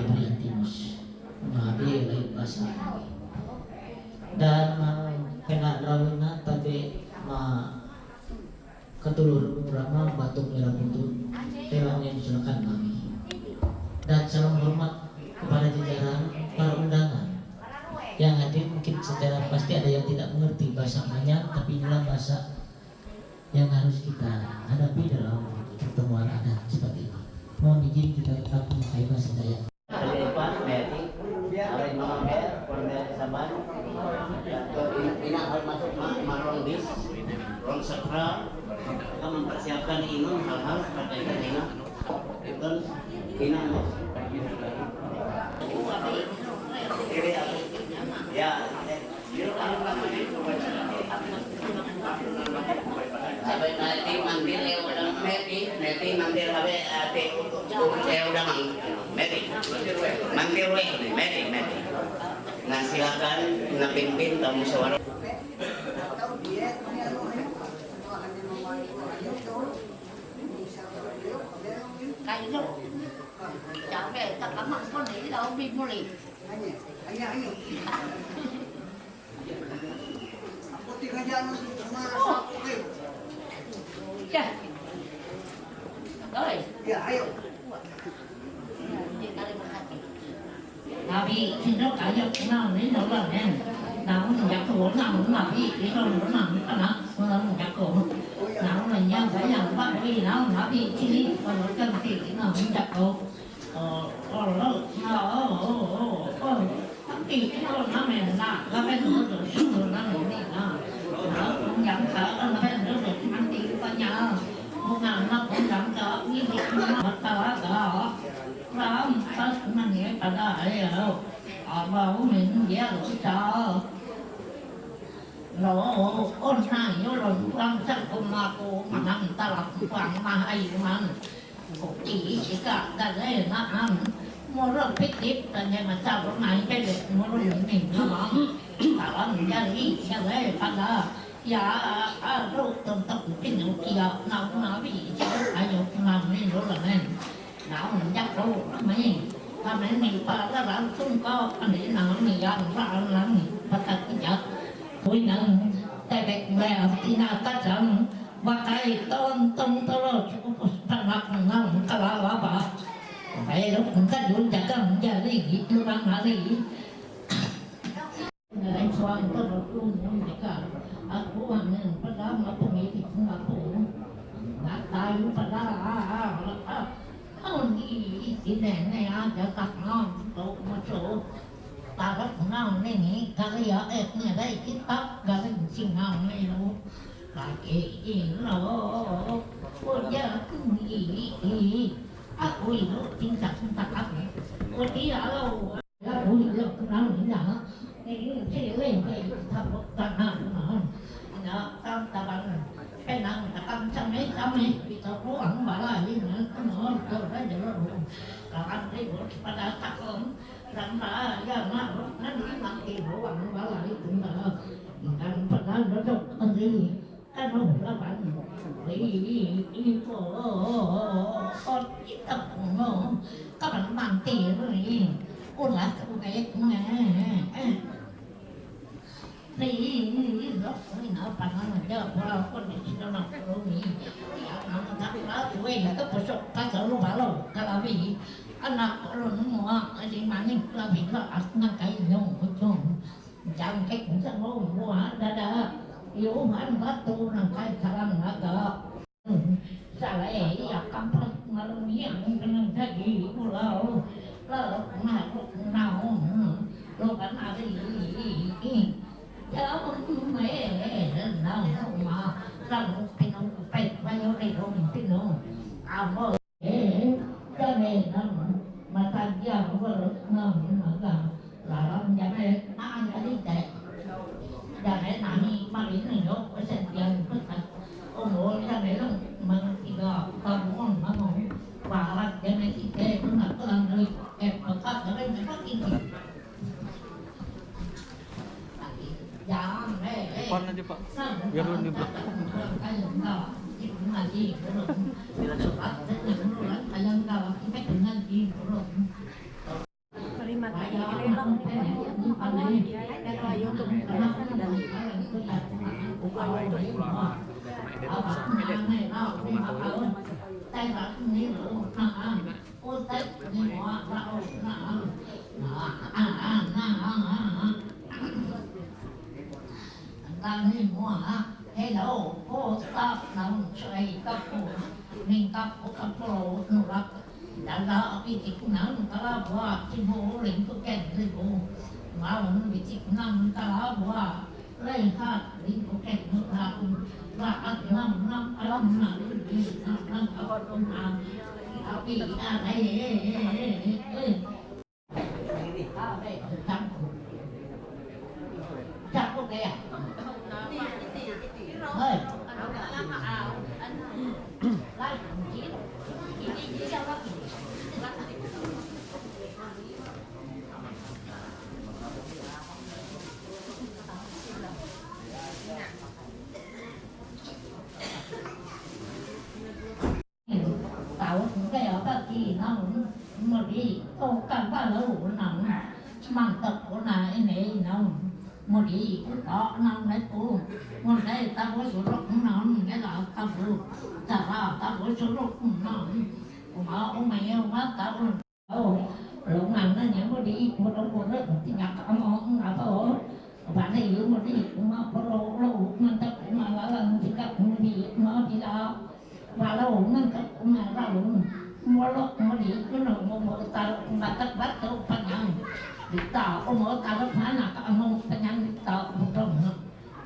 Priantinus nabi lain bahasa dan kena rawina tapi ketulur urama batuk merah putih hewan yang diserahkan kami dan salam hormat kepada jajaran para undangan yang hadir. Mungkin secara pasti ada yang tidak mengerti bahasa Manyar, tapi inilah bahasa yang harus kita hadapi dalam pertemuan adat seperti ini. Mohon izin kita tetap memakai bahasa Dayak. Kita mempersiapkan inun hal-hal seperti ini. Itu inun. Ya, sampai nanti mandir ya udah nanti mandir habe ate ya udah mandir we nah silakan napimpin tamu musyawarah. Kayu cháu về tập lắm mặt con đấy đâu bị mua lì anh Nabi sino kaya na ni no la nen na mo ya ko na mo na bi ni ko mo na mo na mo na mo ya ko na mo nya sa ya ba bi na bi chi ni ko no kan ti na mo ya ko lo na ti ko na me na la be no do su na mo ni na mo ya ka na be no do an ti ko nya mo na na ko ya ka ni ni na ta ga Ram pas mana pada ayo, abah min dia lupa. Lo orang yo lo orang cakap aku mana talak orang mahai man. Kopi jika dari nak murah pikir dan yang macam orang naik beli murah ini memang kalau jadi jadi pada ya aduh tempat pinjau kia nak nabi jadi ayo nabi lo lah nào mình chắc đâu mấy ta mấy mình ba ta làm không có anh ấy nào mình làm ra làm bắt thật cái chợ cuối năm tại việc mẹ thì nào ta chẳng và cái tôn tôn tôn ta mặc nó ta là bà vậy lúc mình ta dùng chặt cái mình giờ đi lúc ăn mà đi đánh xoan ta rồi luôn không phải cả aku hanya pada apa ini aku nak tahu pada cái đèn này cho cặp ngon tụ một số ta rất ngon này nghĩ cái giờ ép nhà đây cái tóc cái xin ngon này luôn cái gì nó ôi giờ cứ nghĩ ui nó chính xác chúng ta cắt này ôi tí ở đâu ui lúc nào nghĩ rằng cái sẽ lên cái thập tăng hàng nó tăng ta bằng cái năng ta tăng trăm mấy bị tao cố gắng bảo là như nó rồi đấy giờ nó đủ cả anh thấy bộ pada takon rằng là giờ nó đi mang tiền bộ bằng bảo là cũng là đang pada nó trong anh gì cái nó là bạn đi con ít tập nó các bạn mang tiền rồi ôn lại cái này cũng ni lo ni na pa na ja ba ko ni no na ko ni ya na ta ba we na to so ka ka lo ba lo ka la bi anak lo no a di ma ni la bi la at na kai no ko cho jam cái cũng sa lo mo da yo man ba tu na kai sarang na ga sa la ya kam pa na lo ni ang kan ta gi ko la la ma ko na lo ka na di ya mẹ nào mà làm cái nó phải bao nhiêu này rồi cái nó mơ cho nên mà ta giờ vừa nó mà là làm nhà này anh đã đi tệ nhà này nãy mà đi này nó có sẽ tiền bất thật ông nội nhà này nó mà thì là còn muốn mà muốn và là nhà này thì thế nó là có làm rồi em mà phát ở đây mới phát kinh nghiệm Depan aja Pak, biar lu di belakang. Silakan. ở bản hàng này nó cũng mặc áo tay đặt như lũ ô tết như hoa rau ta như hoa hello cô ta nằm chơi các cô mình các cô các cô nụ lắc đã là bị chỉ cũng nằm ta là hoa chỉ bố lính có kẹt thì bố mà mình bị chỉ cũng nằm ta là hoa lấy hạt lính có kẹt nụ lắc và ăn năm ở trong hàng bị đây chắc có kìa ơi lại chỉ sao đó tạo cái ở các kỳ nó mà đi ô càng ba lâu nó mang tập của này này nó một đi cũng đó năm đấy cô một đây ta có số lượng nó cái là ta vừa ta ra ta có số lượng nó mà ông mày ông má ta lúc nào nó nhớ một đi một đâu có rất thì nhặt ông nào có bạn này yếu một đi cũng mà có lâu mình ta cũng mà là thì các cũng đi nó đi đó và lâu mình ta cũng mà ra luôn mua lúc mua đi cái nó mua ta mà tất bắt đâu phải nhang đi tao ông ở tao rất phải là các ông phải nhang đi tao một trong nó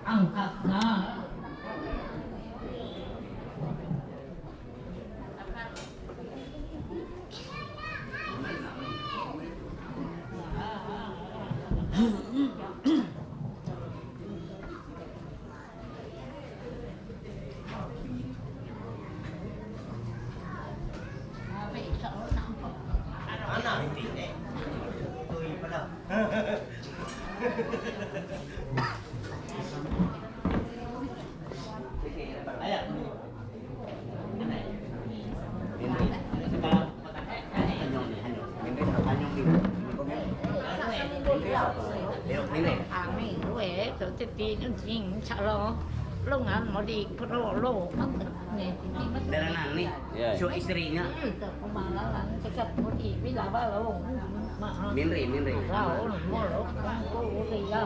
ăn thật nó mình đuổi rồi thì đi nó nhìn sao lo lúc nào nó đi pro lô mất này thì mất Dan anak nih, so istrinya kemarin cakap mudi bila balau Minri. rau molok ko dia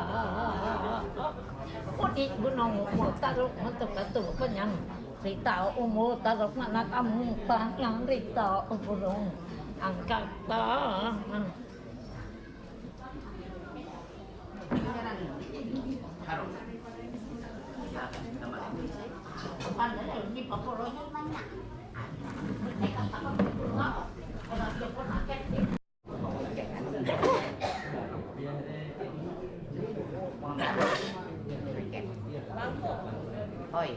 mudi gunung mo taruk untuk katu penyang rita umur taruk anak kamu yang rita gunung angkat ta Harus. Padahal ini popolonya banyak. Mereka takut keluar. Kalau dia pun pakai Oi.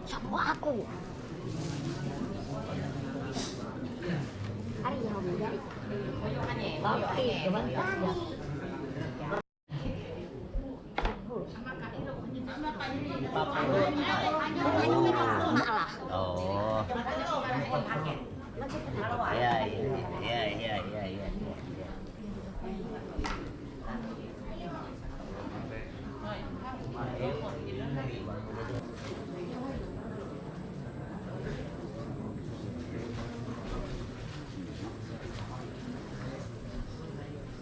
Sama aku. Ari yang mau dari. tapi cuman Oh.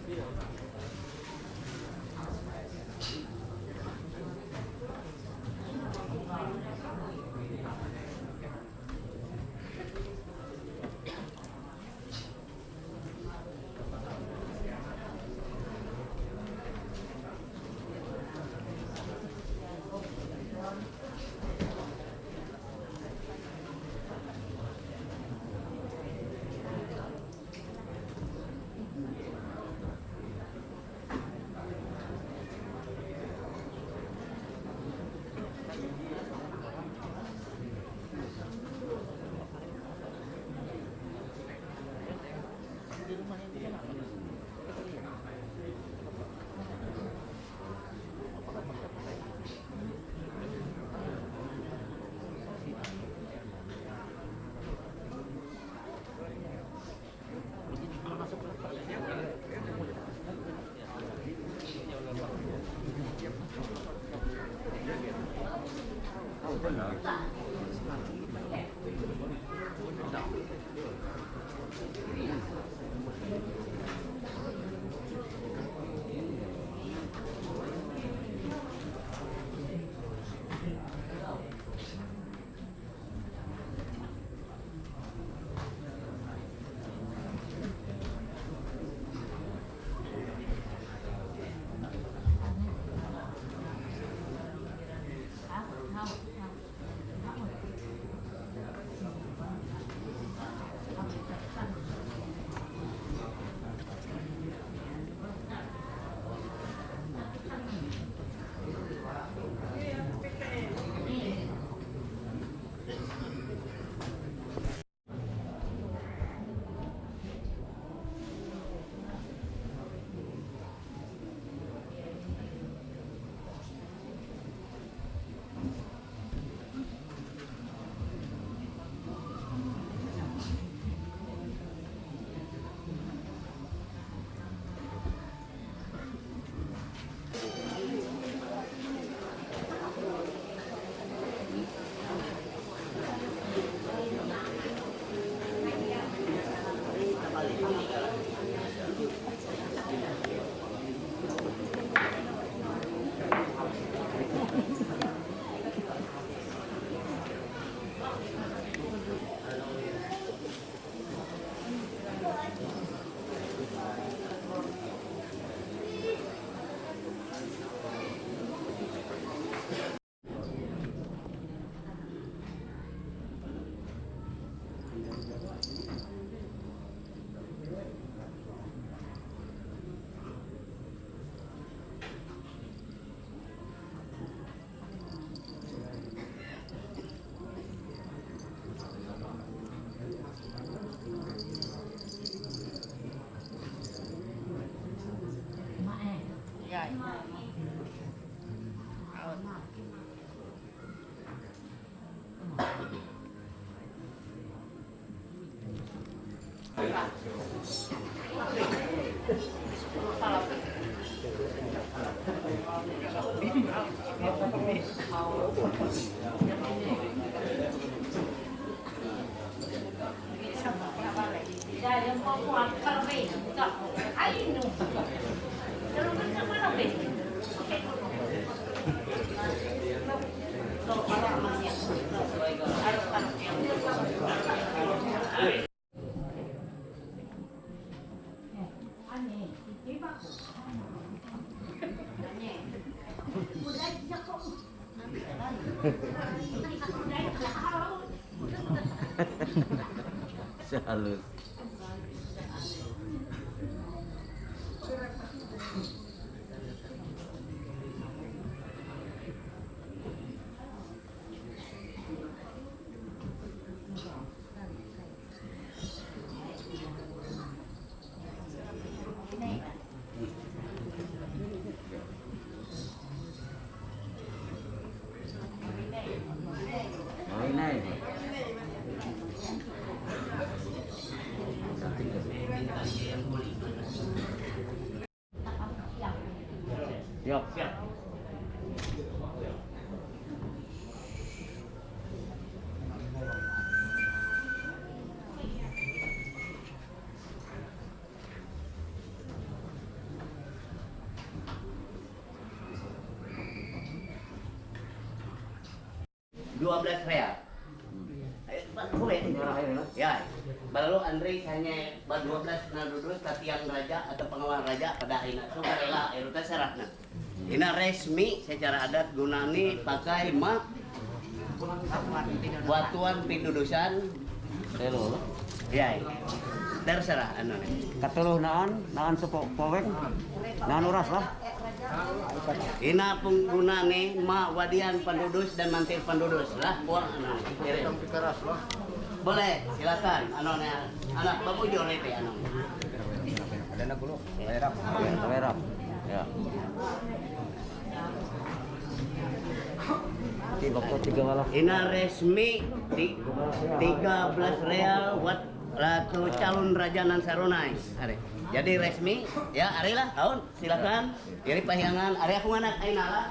Iya. Halus. Siap. Dua belas real. Ya, baru Andre hanya 12 na dudus latihan raja atau pengawal raja pada ina sukarela eruta syaratna. Ina resmi secara adat gunani pakai mak batuan pindudusan. Telo. Ya, terserah anu nih. Katuluh naan sepoweng. Naan uras lah. Ina penggunane ma wadian pendudus dan mantir pendudus lah buang anu. Boleh, silakan. Anu anak babujur itu anu. Ada nak dulu. Merah. Ya. Tiga malah. Ina resmi 13 real buat ratu calon raja nan Sarunai. Are. Jadi resmi ya ari lah tahun silakan. Jadi pahiangan ari aku anak aina lah.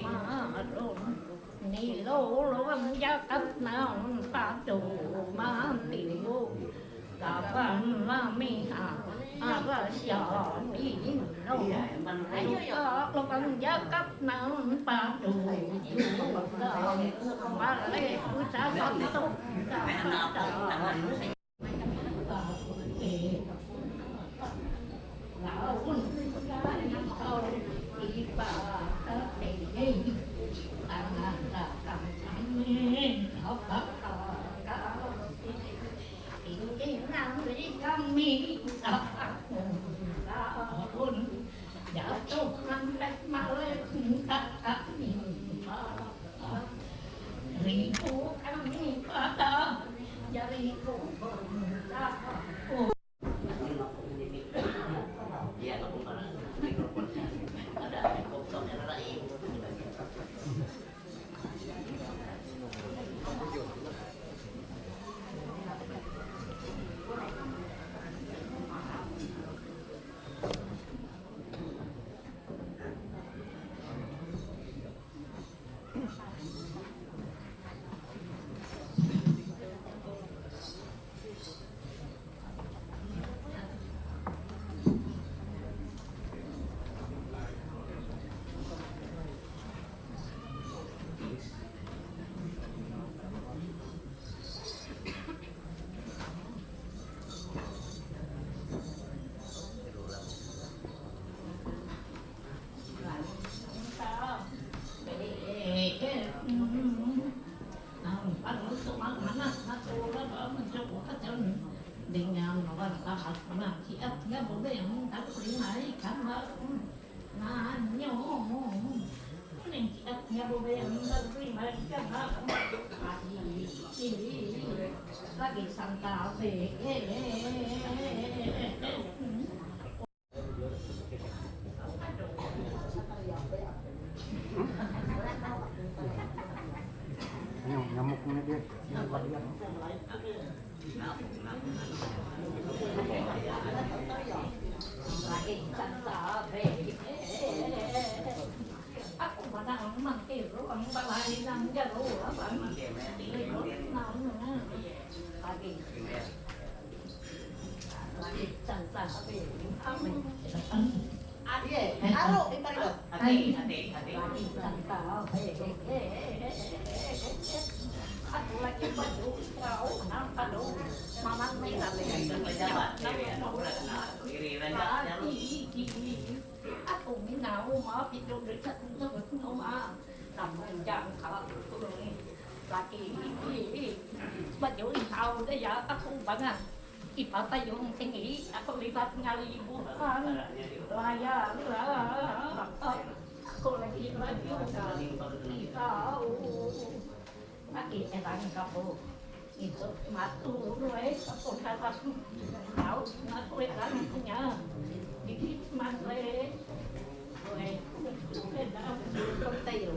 ma rôn ni lô lô gia cấp nào ta chủ ma tiểu cả phần ma mi hà và xỏ mi lô anh có lô bằng gia cấp nào ta chủ mà lê cứ sao con tốt lão quân sau đi bà đi là cầm học tập cái nào đi cầm mi quân giả tốt năm đất mà lên các rì phố cầm mi đó giờ rì phố Iya, aku pernah mikrofon ada mikrofon yang lain. dengan orang tahat mana siap dia boleh yang tak terima ikan nah nyomo yang siap dia boleh yang tak terima ikan lagi sangka Nyamuknya dia. lagi sangka aku mana mati ruang balai nang jaro apa lagi sangka Aro, iparito. Hati. lagi sangka aku lagi baju kau nampak dong mamang merah aku minau mau hidup dekat untuk ma namun jangan kalau lagi baju kau dah ya aku banget ibarat yang tinggi aku lihat ngali bukan layar aku lagi kau lagi elang kamu itu matu ruai aku kata tahu aku elang punya dikit matre ruai elang kontail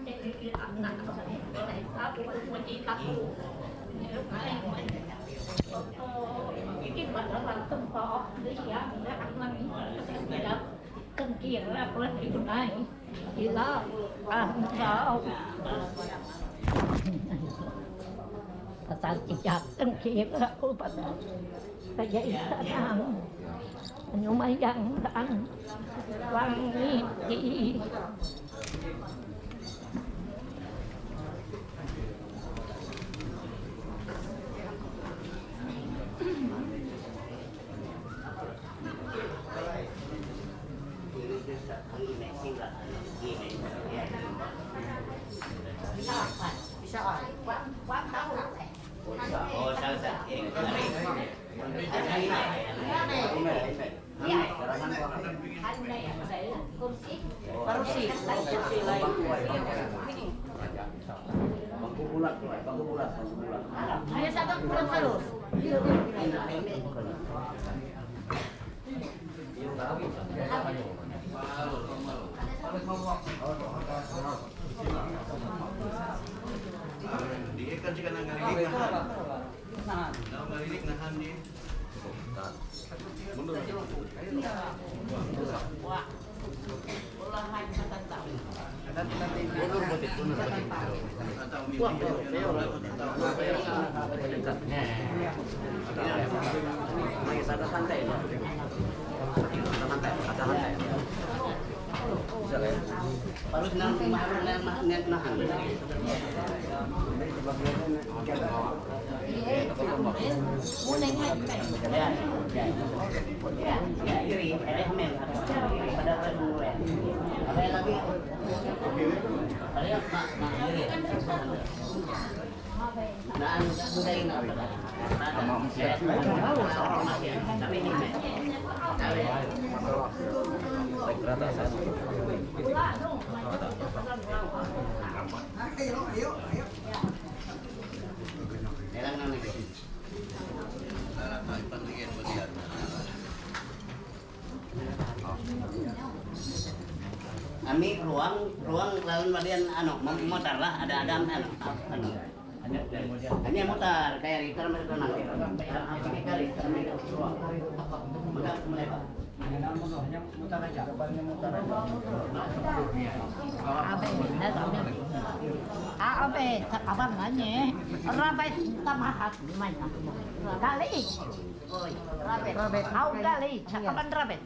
anak này aku mencinta aku cái mặt đó là không có lý do để ăn năn cái đó cần kiệm là có thể của này chỉ là sao ta chỉ chặt cần kiệm là của bạn tại vậy ăn nhưng mà ăn ăn vang gì Quán tao là này. Oh, salsa. Kursi. Bangku bulat. Biasa kan pulang terus. Dia kan jika nak ngalilik nahan. Nak ngalilik nahan dia. Mundur. Wah. Ulangan kata tahu. Mundur botit. Atau mimpi. Ada pantai. Harus nahan. Muốn đánh hay Ya, iri. Ada hamil. Pada mulai. Ada lagi. Ada mak iri. Nah, budaya ini apa? Tapi ini Ami ruang lawan bagian motor lah ada hanya motor kayak riter mereka nanti kayak riter mereka ruang mulai pak Abe, abang nanya, rabe tamahat mana? Kali, rabe, au kali, kapan rabe?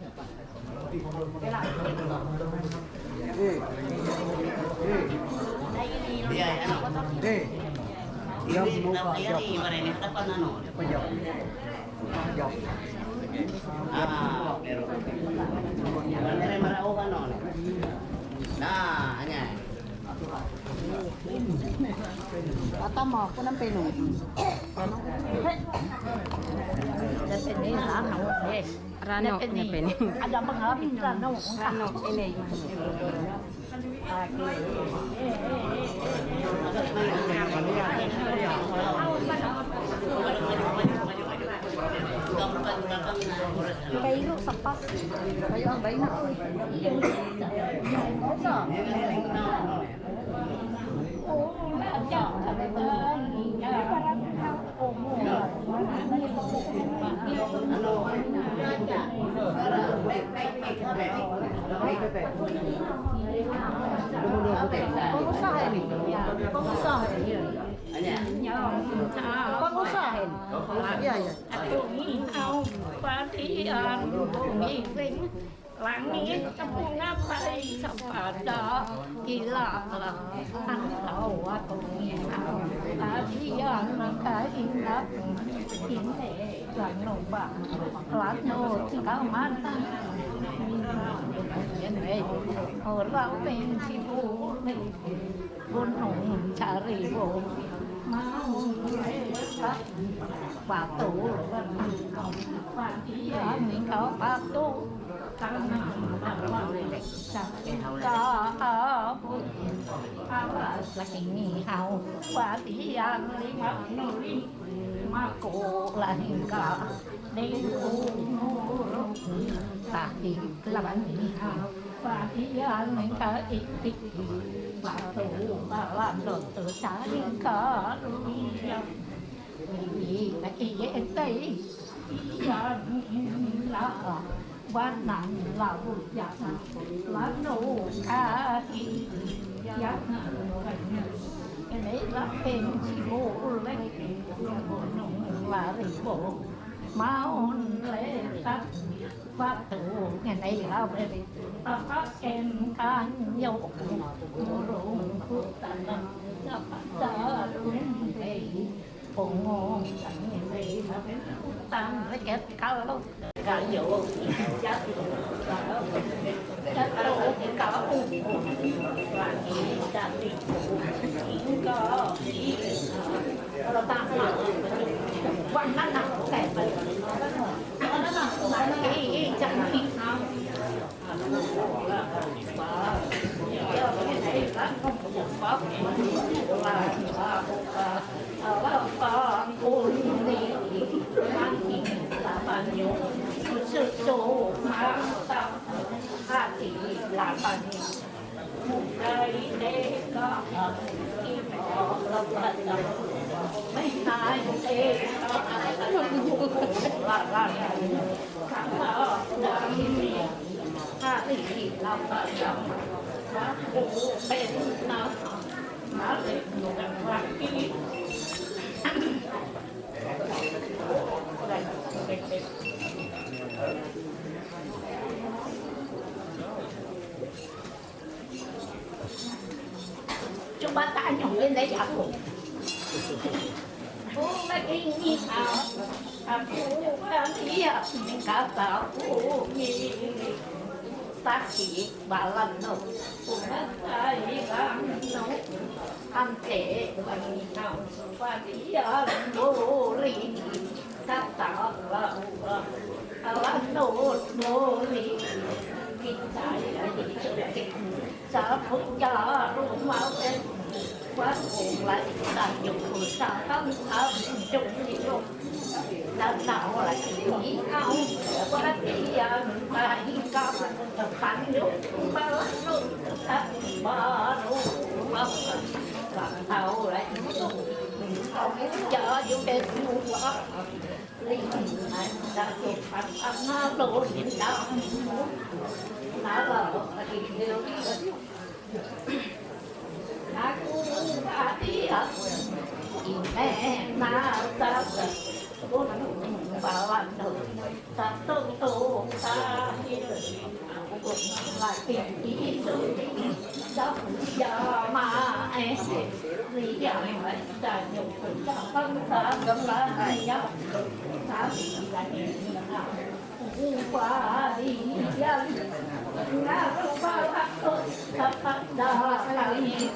iya ini ini depan pero Bandera Maraukan nah hanya Atau mau aku nampi nu. Dan ini rano, Rano, ini. Ada pengalaman rano, Rano, ini. Kayu sepas, kayu ang bayi na. Pengusaha ini, pengusaha ini. Pengusaha ini. Iya ya. Aku ingau patian ngiving langit mengapai kepada gila engkau aku ingau patian maka ingat ini lano bang lano kau mata ini orang pensibu gunung cari mau batu patian engkau batu karena awas lagi ngihau patian lima nuri maku lahingka dengur tapi lawan ngihau patian engkau ikik bà tù bà làm được từ xã đi cả vì là cái dễ tây là quan nặng là vụ giặc là nô ca thì giặc cái đấy là bên chi bộ lấy là rì bộ máu lệ sắc phát thủ ngày nay là về ta phát em can dâu rụng phút tận ta phát ta đúng về cùng ngon tận ngày nay là về tăng lấy kẹt cao lắm cả dỗ chết chết đâu cái cao và cha đi cóเราตามหลังวันนั้นน่ะแต่ไปวันนั้นน่ะจะกินข้าวเดี๋ยวไปไหนกันก็บอกว่าว่าคนนี้มันกินตาบันโยสุดโตมาตาอาทิลาบันมุกได้เด็กก็กินออกแล้วก็ไม่ตายเด็กก็ว่าข้างเราได้ถ้าที่เราก็ยังว่าโอ้เป็นนะมาเด็กหนุ่มรักที่chúng ta nhổng lên đấy giả phụ phụ là cái gì sao phụ là gì à cả bảo phụ gì ta chỉ bà lần đầu phụ là ai làm nấu ăn trẻ và gì nào và gì à đồ lì ta tạo là đồ lì kinh tài là gì kinh sao không cho đúng máu lên quá cùng lại ta dùng của sao không thơm chung gì luôn ta tạo lại nghĩ áo quá thì ta đi cao phản lúc ba lúc ta ba lúc ba làm thầu lại không cho vô đến mua quá linh này ta chụp phản nó đồ điện đạo nó là cái điều aku hati ini nata pun bawa satu tu tahir aku lagi itu sama dia dan yang bangsa ya tapi lagi upaya na aku dapat lagi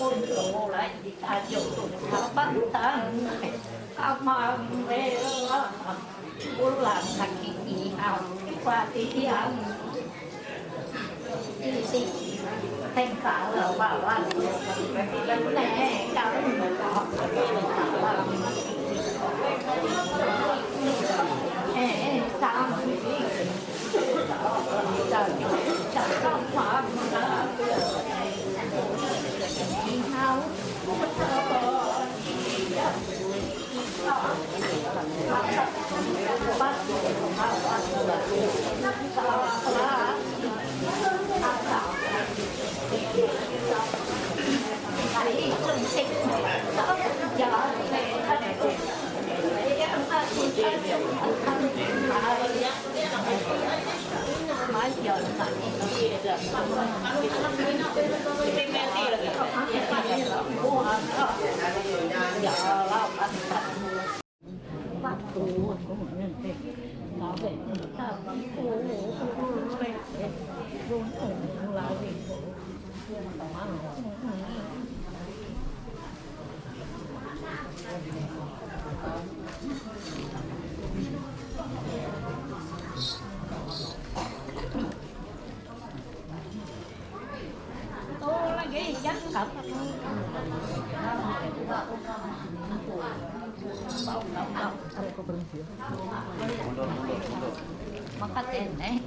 untuk lại tajuk bantang amal rela bulan kaki ihau pelatihan isi tengkar balan nè kan sam chẳng phải ihau waktu bảo vệ ta là gì tôi lagi dắt cặp bảo Makat eh.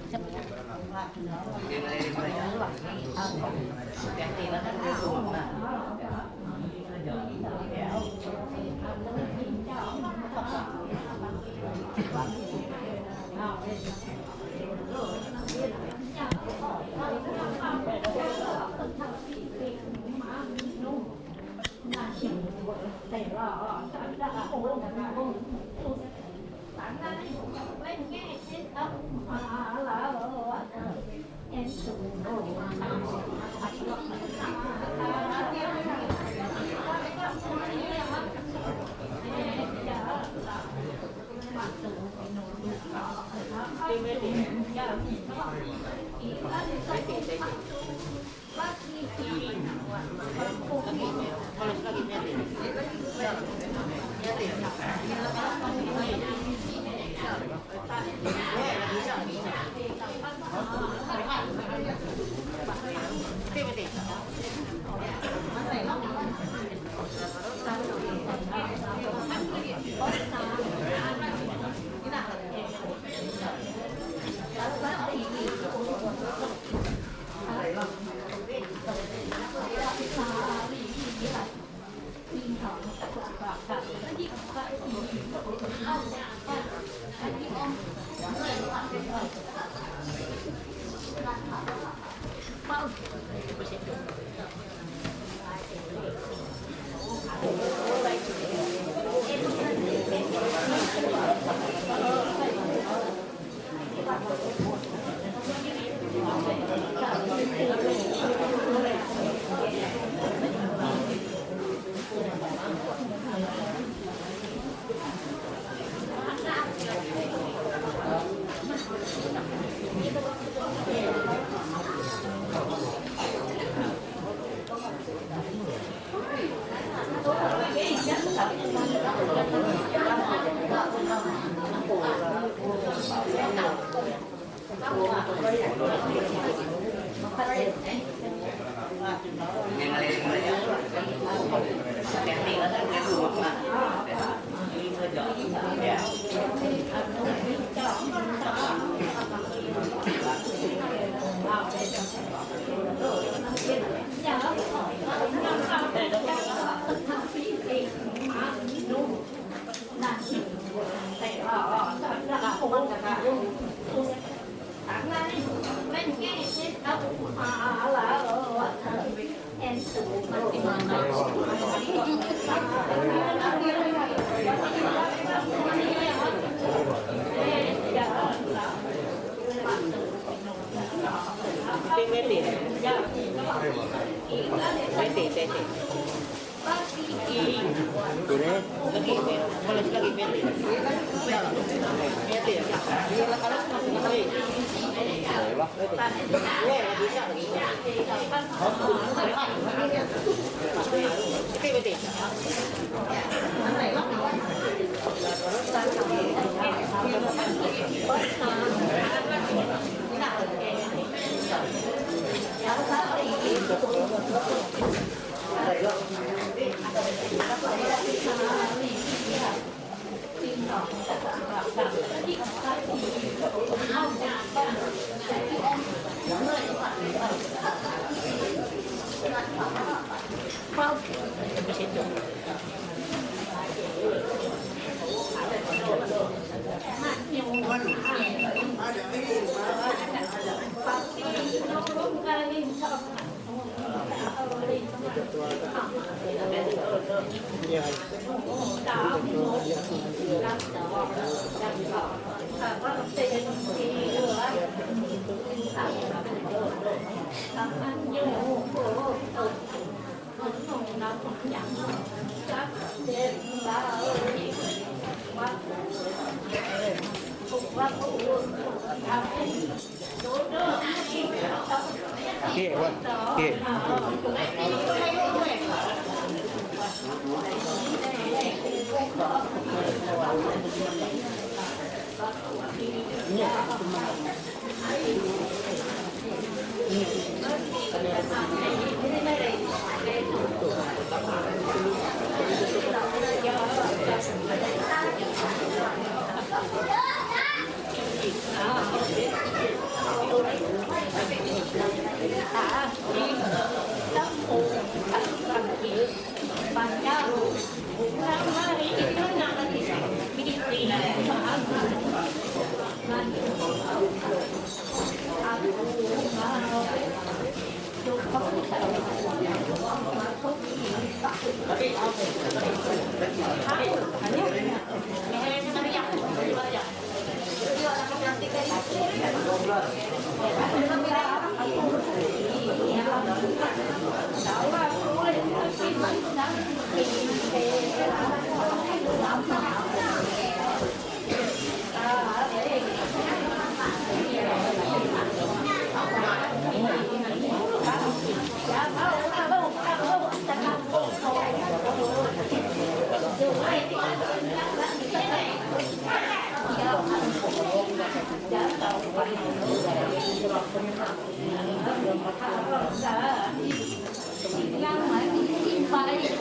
yang mati baik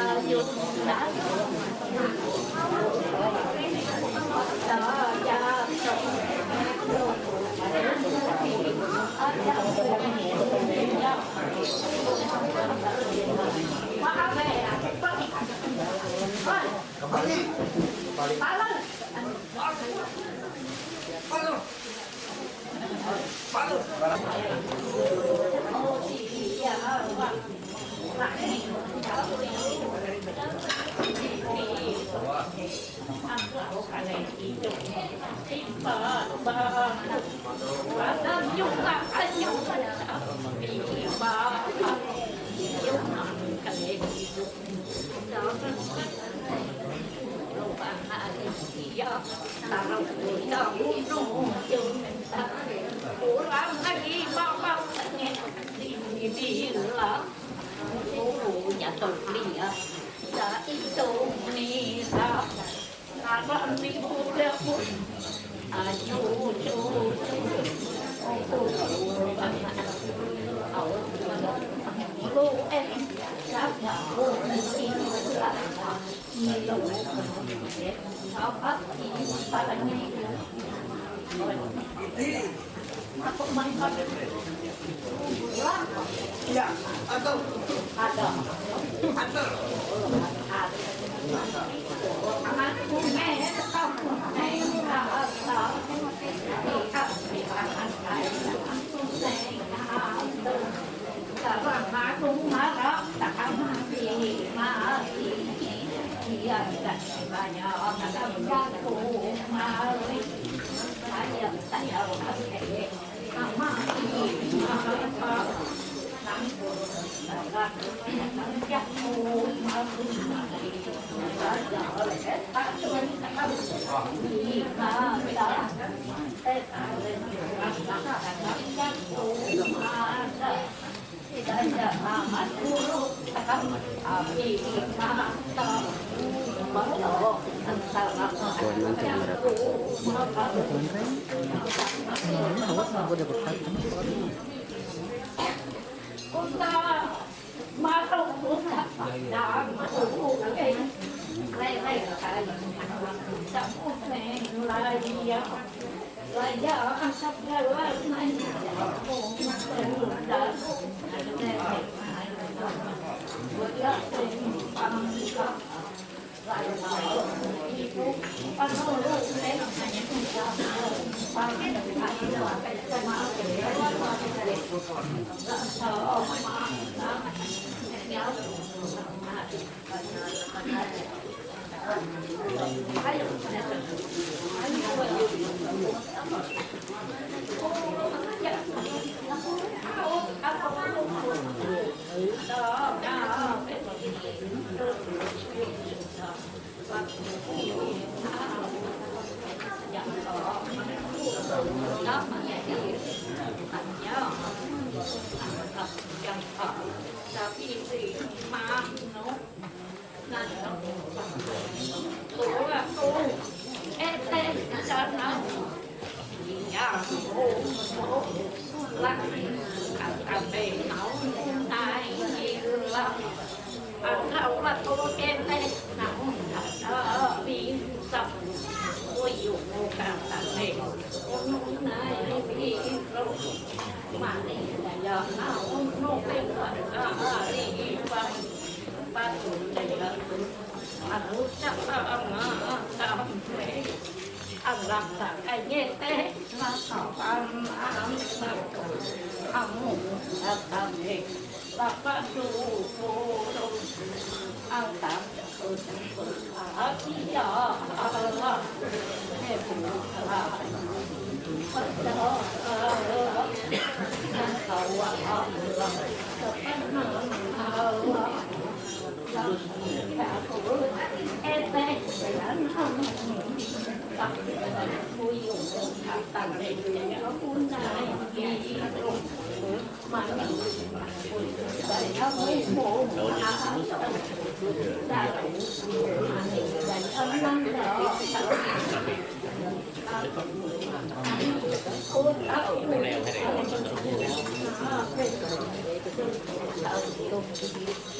maayun dan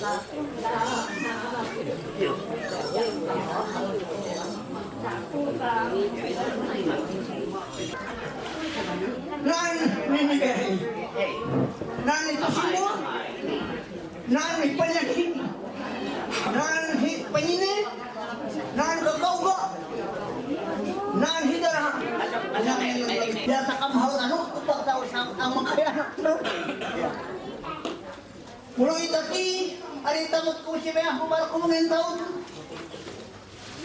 Nan ninigay. Nan ito semua. Nan penyakit. Nan penyakit. Nan kekauga. Nan hidara. Biasa kamu harus anu upah tahu ang makaya. Mulu itati ari tamot ko si Bea hubar ko mga taon.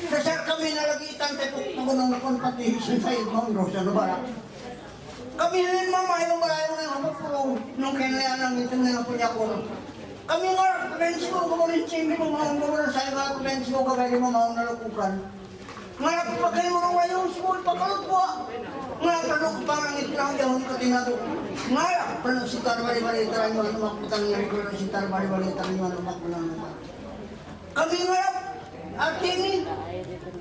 Dasar kami na lagi itang tepok pagunong na kon pati sa ibang sa nubara. Kami rin mama yung barayo ng hamapulong nung kailangan ng itong nga punya ko. Kami nga, friends ko, kumarin chimbi mo mga kumarin sa iba, friends ko, kagaya mo mga nalukukan. Nga pagkain mo ng wayong school, pakalot po. Nga tanong ko parang itrang yahon ka tinado. Nga, parang sitar bali-bali tarang yung ano makutang nga rin ko ng sitar bali-bali tarang yung ano makulang naman. Kami nga, at ini,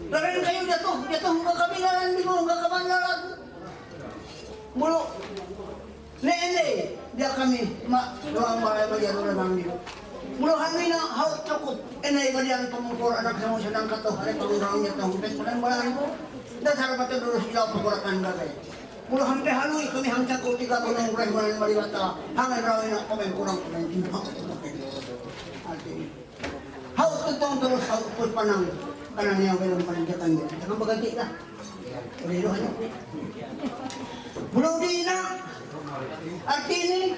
laran kayo dito, hanggang kami laran, di mo, hanggang kaman laran. Mulu, nene, dia kami, doang balai bagian orang kami. Mulu kami na haut cokot, enai bagian pemukul anak sama sedang kata hari pengurangnya tahu, bet paling balai itu, dasar batu dulu silau pengurakan bagai. Mulu hampe halui kami hang cakut 3 gunung berai balan bali bata, hangan rawin nak komen kurang komen jumpa. Haut tutong terus haut pun panang, kanang yang belum panjatan dia, jangan berganti lah. Boleh doanya. Belum dina, arti ini,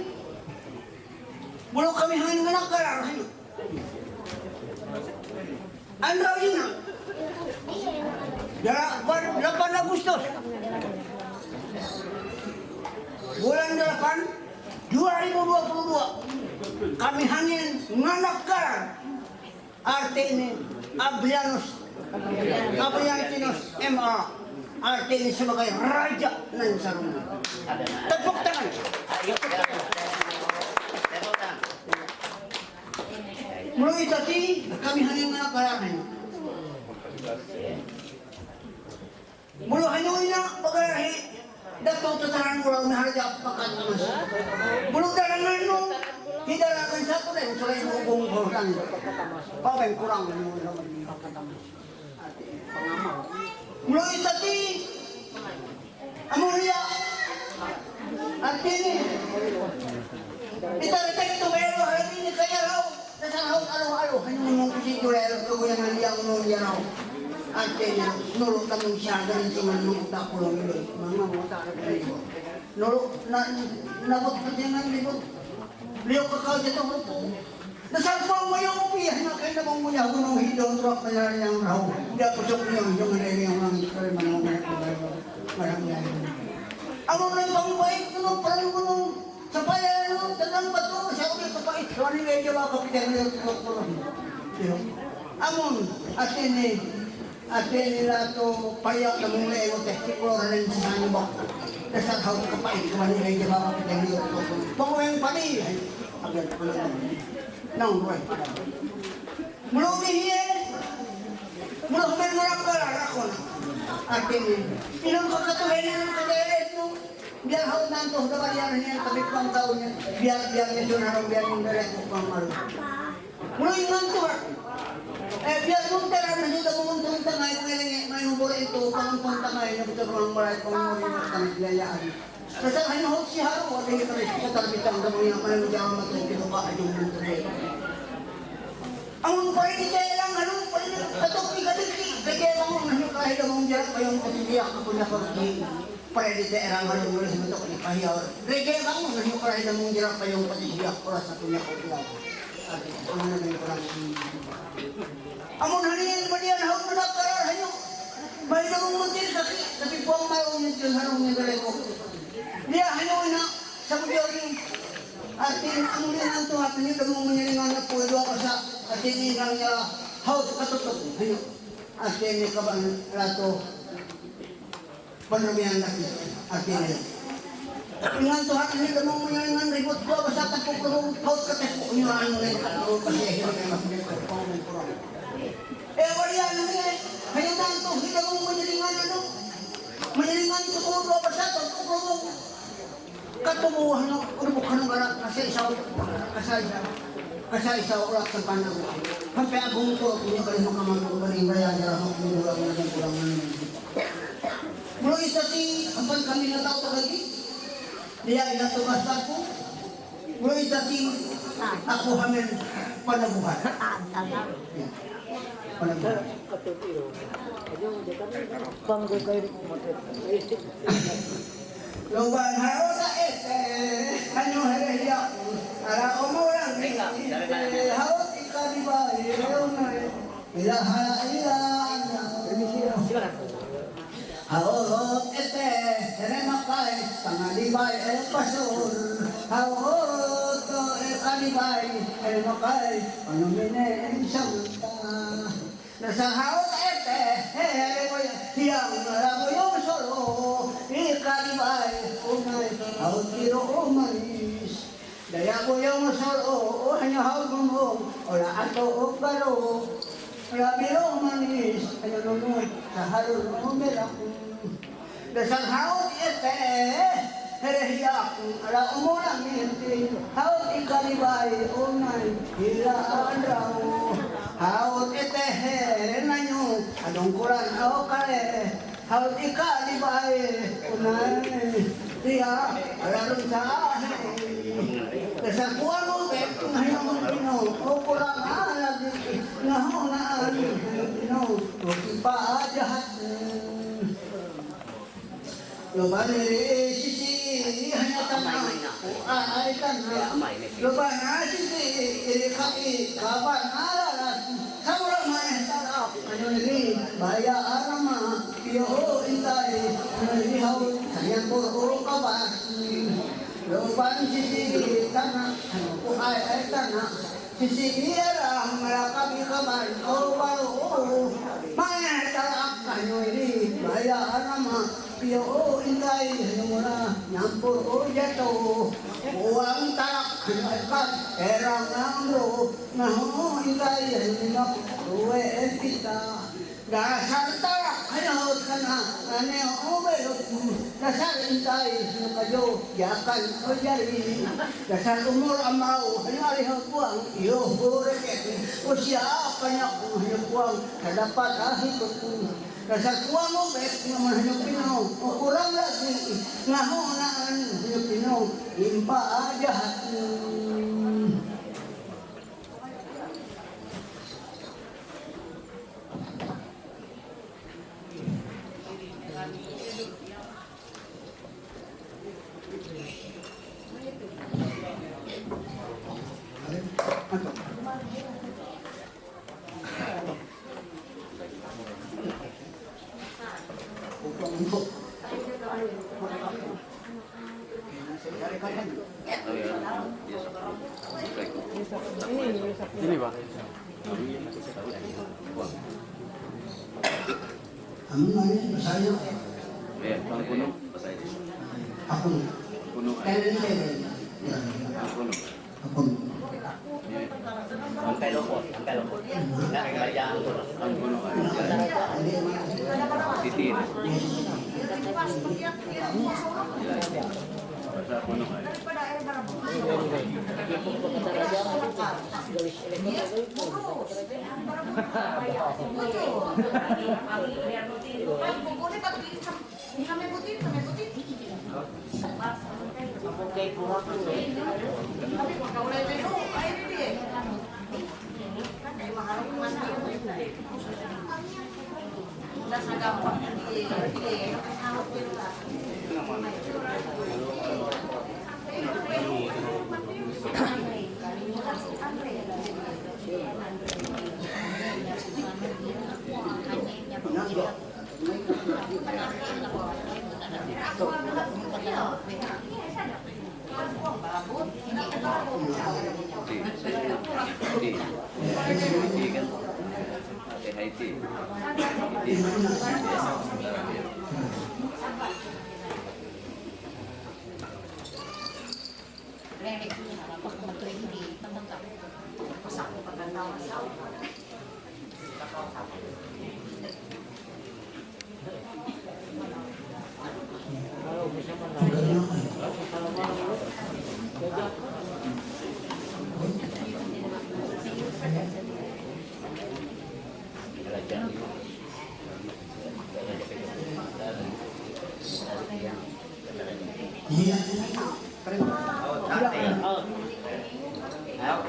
belum kami hanya menakar. Anda ini, jarak 8 Agustus, bulan 8, 2022, kami hanya menakar. Arti ini, Abrianus MA. Artinya sebagai raja ng sarungan. Tepuk tangan. Mulu itati kami hanya menakalakan. Mulu hanya ina pagarahi dato tataran mula na harja pakat mas. Mulu darangan no hidarakan satu dan selain hubung kurang. Pawen kurang pengamal. Mulu itati amulia artini ita ito pero hari ini kaya raw nasa raw alo hanya mong kasi jurel ko yang naliyang mo yan raw artini nulok kami siya galing sa manuta ko lang yun mga muta ko nulok nabot ko din ng libot liyo kakao dito ko nasal po mo yung upihan na kayo namang muna ako nung hidon rock na narin ang raw. Hindi ako sok niyo yung nalili ang mga iskari manong marang yan. Ang mga pangbayit ko parang ko nung sa pala tatang bato siya ulit kapait. So ano medyo mga kapitan niyo ko amon atin nila to payak na mong leo tekniklo rin sa sanyo ba. Dasal hawag kapait ko man medyo mga kapitan niyo ko. Pangweng pali. Agad ko lang. Nang boy. Mulu dihiye. Mulu kami maranggalar ako na. Atin inong kakatuhin ng kaderet mo. Biar haut nanto sa balian niya tapi pang taon niya. Biar niya doon harong biar yung direct ko pang maru. Mulu yung nanto ha. Biar mong teran na dito mong tangay kung ilang may hubor ito pang tangay na betul pang maray pang muli na taniglayaan. Kasi ano si Haro, wala yung karis sa talbitang gamang yung mga jawa matulog pa yung nantuloy. Ang pa rin kaya lang, ano, pa rin katok ikadiki. Kaya lang mo, ano kahit ang mga jarak pa yung katiliyak ako na pagki. Para di sa erang halong mula sa matok ni Pahiyaw. Kaya lang mo, ano kahit ang mga jarak pa yung katiliyak para sa tunya ko tiyak. At ang nagay ko lang. Amon haniyan ba diyan, hawag mo na karar, hanyo. May namang muntil kasi po ang mayroon yung tilharong yung galay ko. Dia hanya nak sabujur ni atin amulian ang tuhat ni demo menyelingan na puedo ako sa atin ni nangya haut katutok hanya atin ni kaban rato panumian nak atin ni ingan tuhat ni demo menyelingan ribut ko sa tapok haut katek ni ano ni katuro kasi hino ni masjid ko kurang walian ni hanya nanto ni demo menyelingan ano menyelingan ko ko ba sa katubuhan ng urbo ka ng garak kasi isaw kasaya Kasi isa ulat sa panang. Sampai agung ko, punya kali makamang bering raya jarang ako minulang na ng kulang ng mula isa si kapan kami natao lagi. Dia inatugas ako. Mula isa si ako kami panabuhan. Panabuhan. Loban haro na ano hariya ara umulang hawat ikaliba ilaha hawat ere makai pangalibay pasur hawat ikalibay ere makai panumine samta nasa hawat ere yang lamoy solo ikalibay unay hawat kiro umalis daya ko yung solo hanya hawat gumong ola ato o baro ola biro umalis hanya nunod sa harul umirak dasang hawat herehiyak ala umulang minti hawat ikalibay unay hilaan raw hawat here nanyo anong kuran o kare hawat ikalibay unay dia alarong sa dasang kuwan mo ngayon mo pino o kurang alagi nahunaan pino o kipajahat Loban sisi hanya tanah ay tanah loban sisi irikai kapan aralas samura main tarap ano ni baya arama yo intai ni hau sayang puro kapan loban sisi tanah ano ay tanah sisi ira merakabi kapan oh baru main tarap ano ni baya arama Pio inday muna nyampur o jato uang tarak kan erang nangro naho inday nak ruwe pita dasar tarak hayot kana ane o belok dasar inday nakajo yakan o jari dasar umur amau hari buang iyo bureke o siapa nyak buang dapat ahit Dasar kuang mo bet naman hanyang Pino o kurang lagi ngahonaan hanyang Pino impa aja Ini Pak. Ano nga yun? Masaya. Ang puno, pasay. Ako. Puno. Kailan kayo? Ang puno. Ako. Ang pelopot. Nakakayaan ko. Ang puno ay titin. Sa puno ay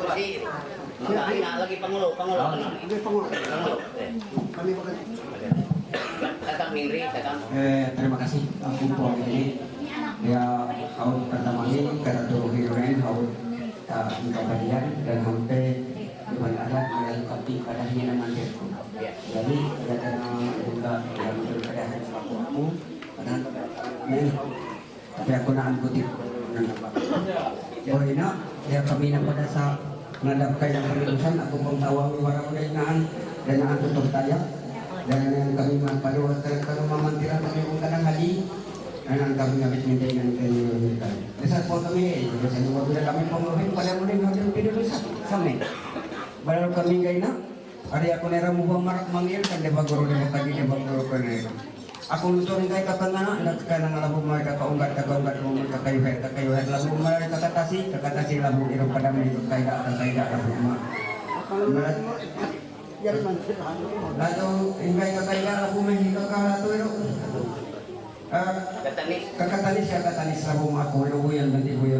Si Makanya lagi Pangulo. Hindi Pangulo. Pangulo. Kami bakal. Tatang Mingri, tatang. Terima kasih aku pulang ini. Ya, haud pertama ini karena tuh hiruran haud kebagian dan sampai ibadah adat yang kopi pada hina nanti. Jadi ya karena juga yang berkedahan selaku aku dan tapi aku nak kutip Boina ya kami nak pada saat menghadap yang berurusan aku pengtawang warang udainaan dan nak tutup tayak dan yang kami pada waktu kalau mamantiran kami kadang haji dan kami habis minta dengan kami besar pun kami biasanya waktu kami pengeluhin pada mulai hadir tidur sampai baru kami gaina ada aku nera muba marak manggil kan dia bagoro dia tadi dia bagoro kan aku luturin kay katangana nak kana labu mereka kaunggat rumah kayu het labu mereka kakatasi labu irong padam itu kay labu ma lalu ingkay labu mehi kakala tu iro kakatanis labu ma aku buyan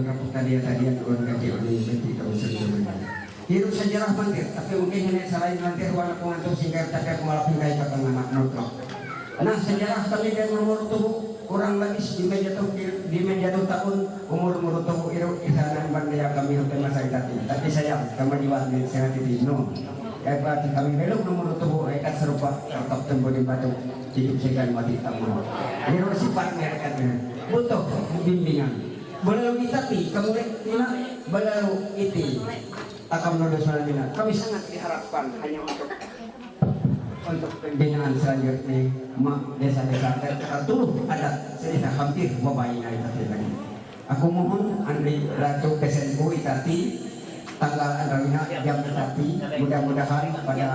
raput tadi on gaji on benti terus hidup sejarah mantir, tapi mungkin ini selain mantir warna pengantuk singkat tapi aku malah pindah ke anak notlok. Nah sejarah kami dan umur tubuh kurang lebih di meja tahun umur tubuh itu isanan bandaya kami untuk masa itu. Tapi sayang kami diwakil sangat dino. Berarti kami belum umur tubuh ikat serupa tetap tumbuh di batu hidup segan mati tamu. Hidup sifatnya katanya butuh bimbingan. Belalu tapi kemudian belalu itu. Akan menurut selanjutnya kami sangat diharapkan hanya untuk pembinaan selanjutnya desa-desa tertutup adat sedikit hampir membayar itu lagi. Aku mohon Andri Ratu Kesenku Itati tanggal Andrawina jam Itati mudah-mudahan pada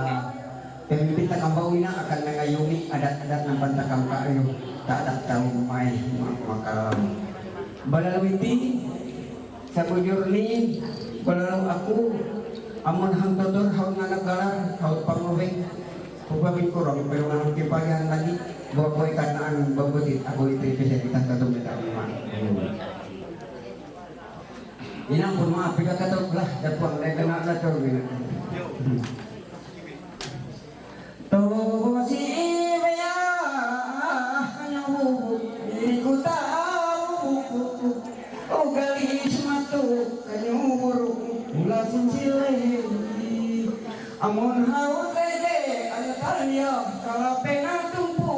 pemimpin Takambawina akan mengayungi adat-adat nampan Takam Kayu tak ada tahu mai maka balalawiti sabujurni kalau aku amun hangtotor haud ngalagalar haud pangubing pagpapin kurang pero nang kipayan lagi bawa kanaan babutit aku itu bisa ditangkap betul inang pun maaf pika katok lah dapat kena lator gini tosi beya nyawu iku tahu ugalis matu kanyuru mula sincile amun haut lege anatanya kala pena tumpu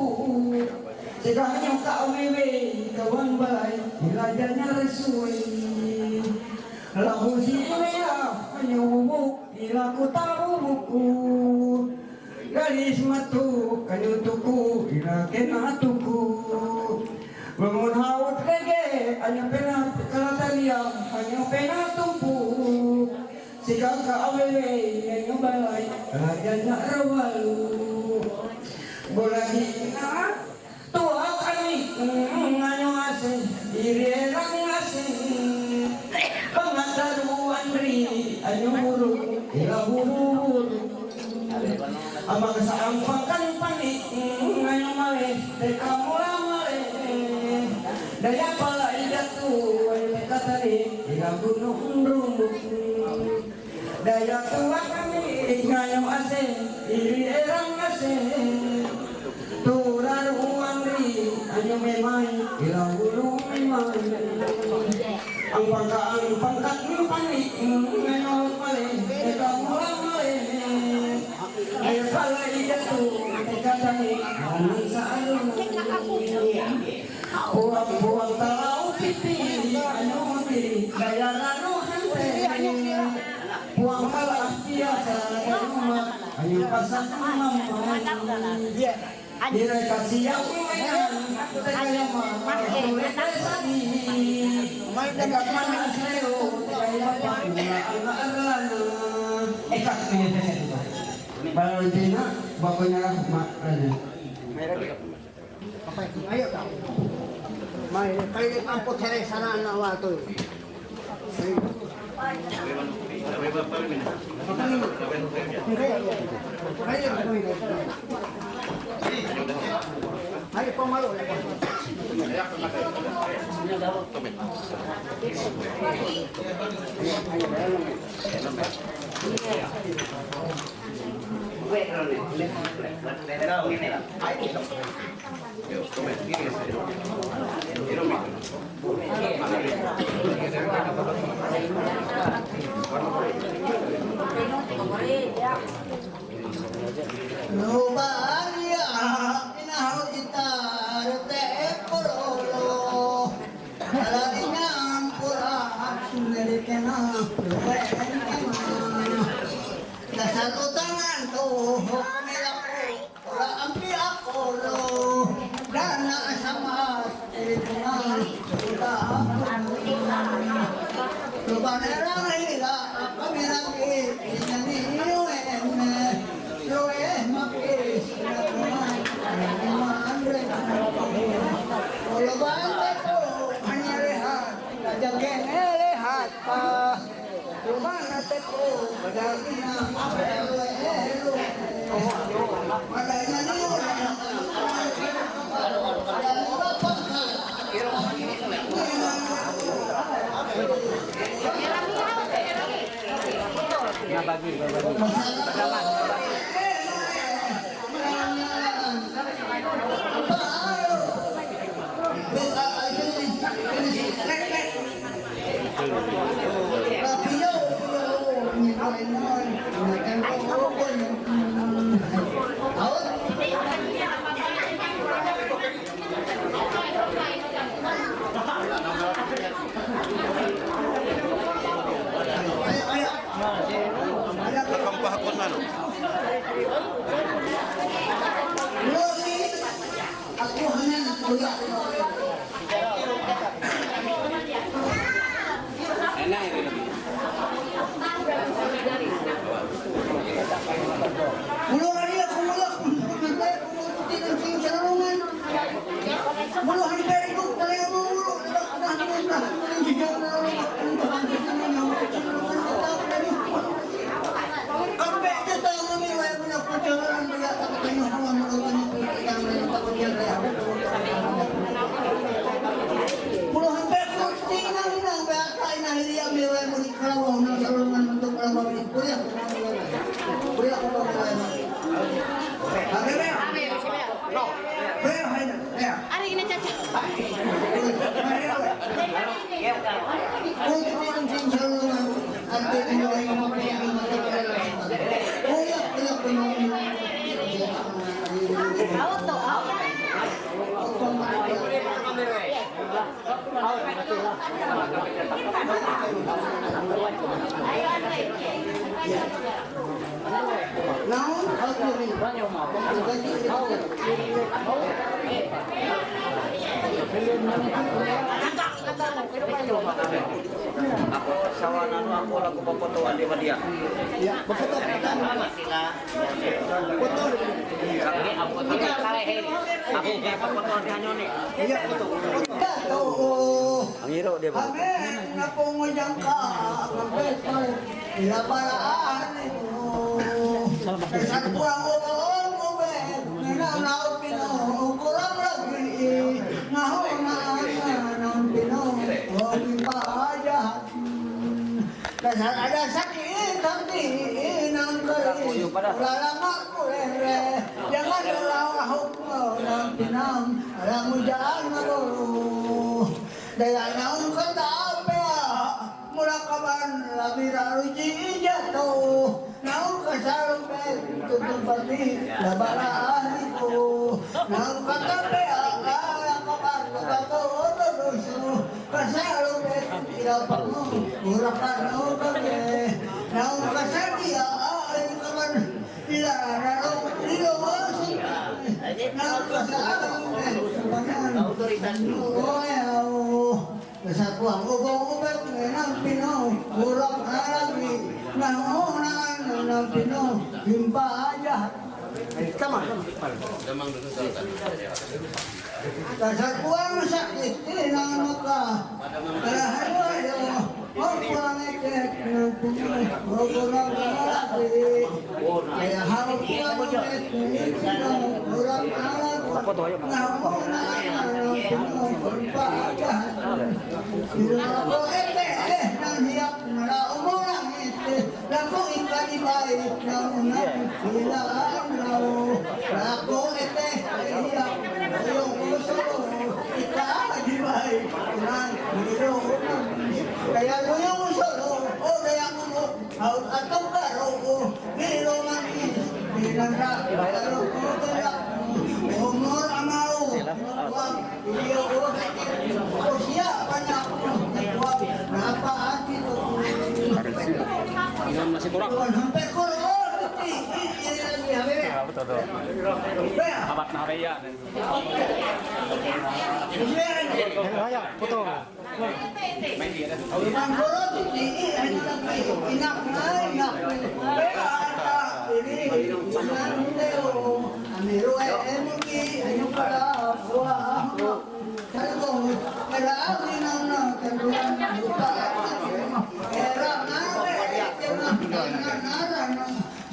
segahnya ka wewe kawan balai ilajanya resui lahu siwea anyubu ilaku tabuku galis matu kanyutuku ilakena tuku amun haut lege anya pena kalatalia anya pena tumpu sigang ka awewe yang balai rajanya rawalu bolagi na tua kami nganyo ase irerang ase pangataru andri anyo buru ila buru amang saampang kan panik nganyo male deka mula male daya pala idatu ayo katari ila gunung rumbuk daya tua kami ngayo ase iri erang ase turar uangri anyo memai ila gunung memai ang pangkat panik ngayo male deka mula male daya pala idatu katari anang saalun buang talau pipi anu diri daya ranu hante buang kalah biasa rumah ayo pasang mamai dire kasih yang ayo mama mai dekat mana sero daya anak-anak ekat ni Valentina bapaknya mak Apa itu? Ayo kau. Mai kali ampun cari sana anak waktu. Ayo pemalu. Lubaria, pinahal kita kololo. Alarinya pura, sundari kena, dasar utangan tuh, melaku, ora ampi aku lo, dana sama teritungan, sudah Lubanera hila, kami lagi, ini Loe makis Kalau bante ko hanya rehat Kajageng rehat pa Lumana te ko Madagina Madagina Aku hanya kuliah. Enak ini lebih. Mulu hari aku mulak, nanti aku mau tidak sing sarungan. Mulu hari dari itu kali mulu, dah jujur Kampe kita kami wae punya perjalanan dia tak kenyu hawa menurutnya yang tak dia Puluhan pesos tinggal nang bata ina hilia mewe muni kalawa na sarungan untuk kalawa ni kuya. Kuya ko ba kuya. Abe be. No. Be hayna. Ya. Ari ini caca. Kung tinong sing sarungan ante ino ay kuya ko no. Auto. Naon auto rin. Ako sawanan ako lagu papotoan di dia. Ya, befoto pertama sila foto. Sabi ako kayak papotoan di Hanyoni. Iya, betul. Ang hiro dia. Amen, napunguyang ka, mabesal, ilabalaan mo. Sa buwang uloon mo, nananaw Pinoy, kurang lagi, nahunaan ng Pinoy, huwag ipahayahan. Dasal ada sakit, ang diin ang galing, wala lang ako jangan lalawahok mo ng Pinang, alam mo dyan magulo. Daya naong katape, mula kaban, labira ruji jato, naong kasalupet, tutupati, labaraan ko. Naong katape, kaya kaban, kabato, otodoso, kasalupet, irapan mo, urakan mo kami. Naong kasabi, ay kaban, ilararo, ilowasin, naong kasalupet, Otoritas Sa kuang ubang-ubang ng Pinoy, urang alagi, nangunan ng Pinoy, himpaya. Tama. Sa kuang sakit, tinano ka, kalahayo, ang kuang itik ng Pinoy, urang alagi, kaya harap kuang itik ng Pinoy, urang alagi. Kaya yung solo, o kaya mo, atong karo, biro man bilang karo, umur amau, iyo, o siya, kanya, napaan dito. Masih kurang. Hampir kurang, Amat na kaya.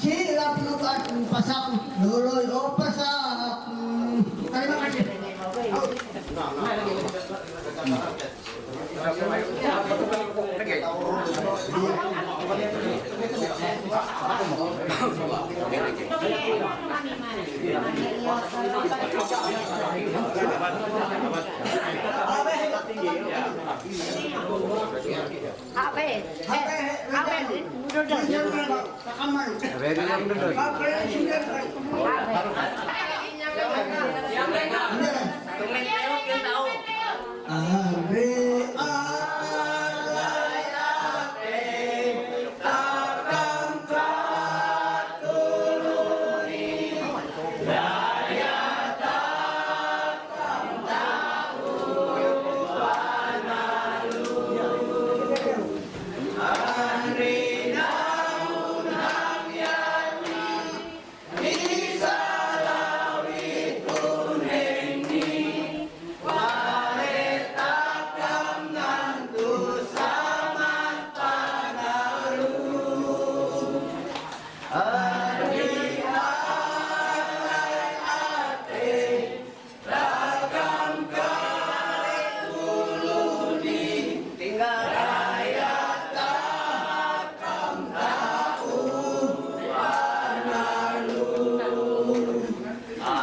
Silap nukat pasak, nuloy o pasak. Terima kasih. Abe